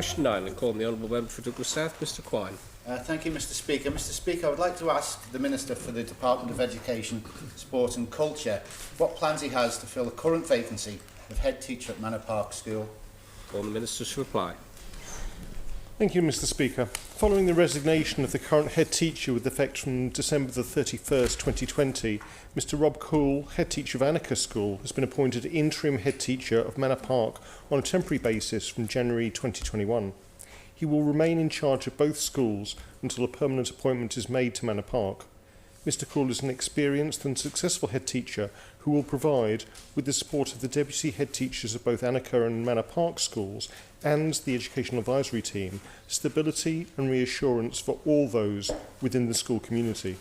Question 9, I call on the Honourable Member for Douglas South, Mr Quine. Thank you, Mr Speaker. Mr Speaker, I would like to ask the Minister for the Department of Education, Sport and Culture what plans he has to fill the current vacancy of head teacher at Manor Park School. Call on the Minister to reply. Thank you, Mr Speaker. Following the resignation of the current head teacher with effect from December the 31st, 2020, Mr Rob Cool, head teacher of Annika School, has been appointed interim head teacher of Manor Park on a temporary basis from January 2021. He will remain in charge of both schools until a permanent appointment is made to Manor Park. Mr Cool is an experienced and successful head teacher who will provide, with the support of the deputy head teachers of both Annika and Manor Park schools and the educational advisory team, stability and reassurance for all those within the school community.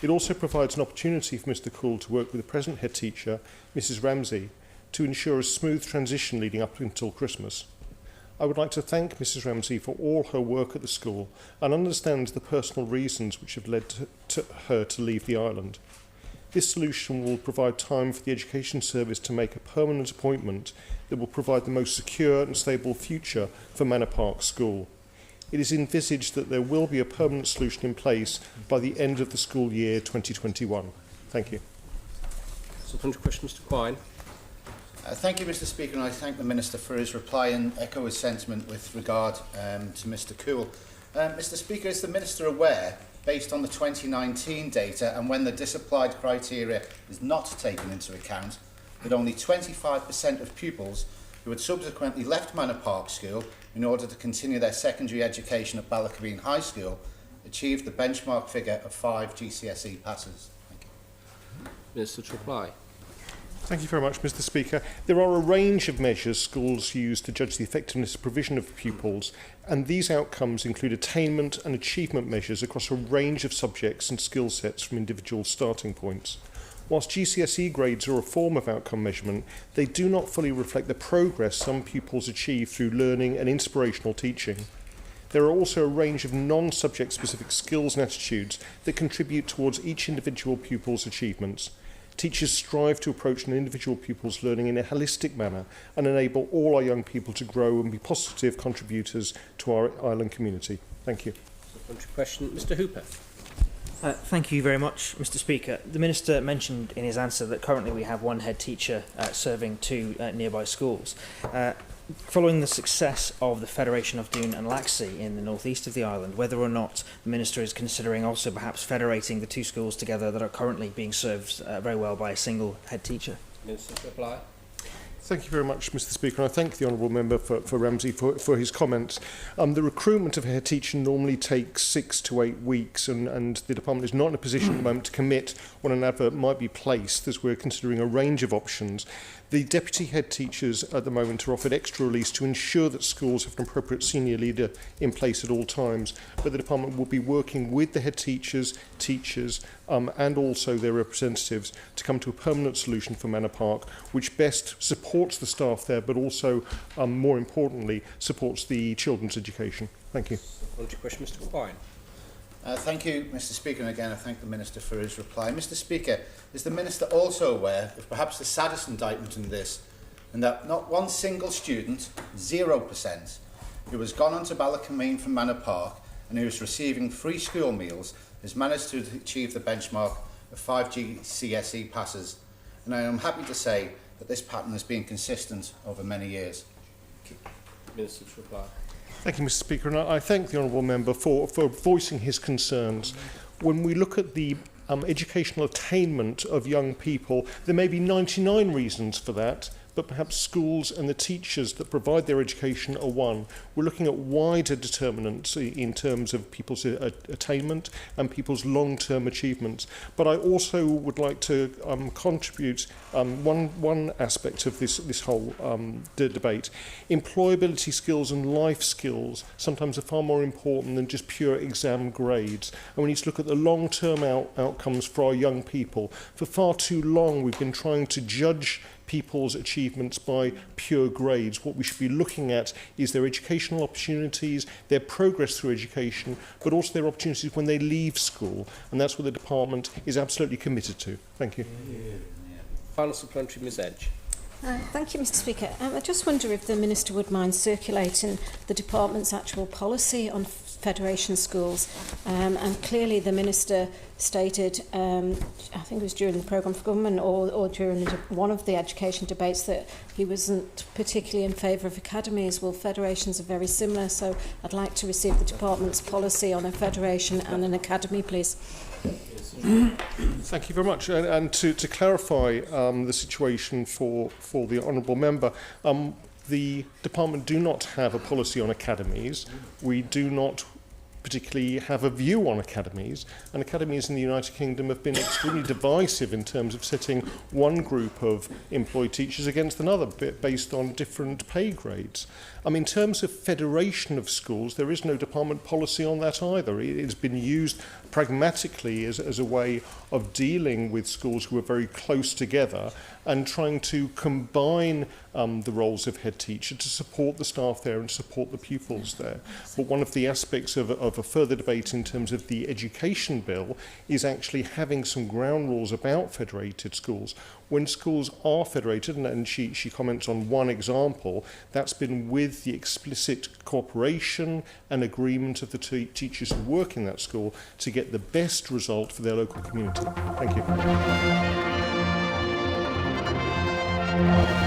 It also provides an opportunity for Mr Cool to work with the present head teacher, Mrs Ramsey, to ensure a smooth transition leading up until Christmas. I would like to thank Mrs Ramsey for all her work at the school and understand the personal reasons which have led to her to leave the island. This solution will provide time for the Education Service to make a permanent appointment that will provide the most secure and stable future for Manor Park School. It is envisaged that there will be a permanent solution in place by the end of the school year 2021. Thank you. Supplementary question, Mr Quine. Thank you, Mr Speaker, and I thank the Minister for his reply and echo his sentiment with regard to Mr Cool. Mr Speaker, is the Minister aware, based on the 2019 data and when the disapplied criteria is not taken into account, that only 25% of pupils who had subsequently left Manor Park School in order to continue their secondary education at Ballacabeen High School achieved the benchmark figure of 5 GCSE passes? Thank you. Minister to reply. Thank you very much, Mr Speaker. There are a range of measures schools use to judge the effectiveness of provision of pupils, and these outcomes include attainment and achievement measures across a range of subjects and skill sets from individual starting points. Whilst GCSE grades are a form of outcome measurement, they do not fully reflect the progress some pupils achieve through learning and inspirational teaching. There are also a range of non-subject specific skills and attitudes that contribute towards each individual pupil's achievements. Teachers strive to approach an individual pupil's learning in a holistic manner and enable all our young people to grow and be positive contributors to our island community. Thank you. Supplementary question, Mr Hooper. Thank you very much, Mr Speaker. The Minister mentioned in his answer that currently we have one head teacher serving 2 nearby schools. Following the success of the Federation of Doon and Laxey in the northeast of the island, whether or not the Minister is considering also perhaps federating the 2 schools together that are currently being served very well by a single head teacher. Minister to reply. Thank you very much, Mr Speaker, and I thank the Honourable Member for Ramsey for his comments. The recruitment of a head teacher normally takes 6 to 8 weeks, and the Department is not in a position at the moment to commit when an advert might be placed, as we're considering a range of options. The deputy head teachers at the moment are offered extra release to ensure that schools have an appropriate senior leader in place at all times, but the Department will be working with the head teachers, and also their representatives to come to a permanent solution for Manor Park, which best supports the staff there, but also, more importantly, supports the children's education. Thank you. Supplementary question, Mr Quine. Thank you, Mr Speaker, and again I thank the Minister for his reply. Mr Speaker, is the Minister also aware of perhaps the saddest indictment in this, and that not one single student, 0%, who has gone on to Ballacabeen from Manor Park and who is receiving free school meals has managed to achieve the benchmark of 5 GCSE passes, and I am happy to say that this pattern has been consistent over many years. Minister to reply. Thank you, Mr Speaker, and I thank the Honourable Member for voicing his concerns. When we look at the educational attainment of young people, there may be 99 reasons for that, but perhaps schools and the teachers that provide their education are one. We're looking at wider determinants in terms of people's attainment and people's long-term achievements. But I also would like to contribute one aspect of this whole debate. Employability skills and life skills sometimes are far more important than just pure exam grades. And we need to look at the long-term outcomes for our young people. For far too long, we've been trying to judge people's achievements by pure grades. What we should be looking at is their educational opportunities, their progress through education, but also their opportunities when they leave school. And that's what the Department is absolutely committed to. Thank you. Final supplementary, Ms Edge. Thank you, Mr Speaker. I just wonder if the Minister would mind circulating the Department's actual policy on Federation schools. And clearly the Minister stated, I think it was during the programme for government or during one of the education debates, that he wasn't particularly in favour of academies. Well, federations are very similar, so I'd like to receive the Department's policy on a federation and an academy, please. Thank you very much. And to clarify the situation for the honourable member, the department do not have a policy on academies. We do not particularly have a view on academies, and academies in the United Kingdom have been extremely divisive in terms of setting one group of employed teachers against another based on different pay grades. In terms of federation of schools, there is no department policy on that either. It has been used pragmatically as a way of dealing with schools who are very close together and trying to combine the roles of head teacher to support the staff there and support the pupils there. But one of the aspects of a further debate in terms of the education bill is actually having some ground rules about federated schools. When schools are federated, and she comments on one example, that's been with the explicit cooperation and agreement of the teachers who work in that school to get the best result for their local community. Thank you.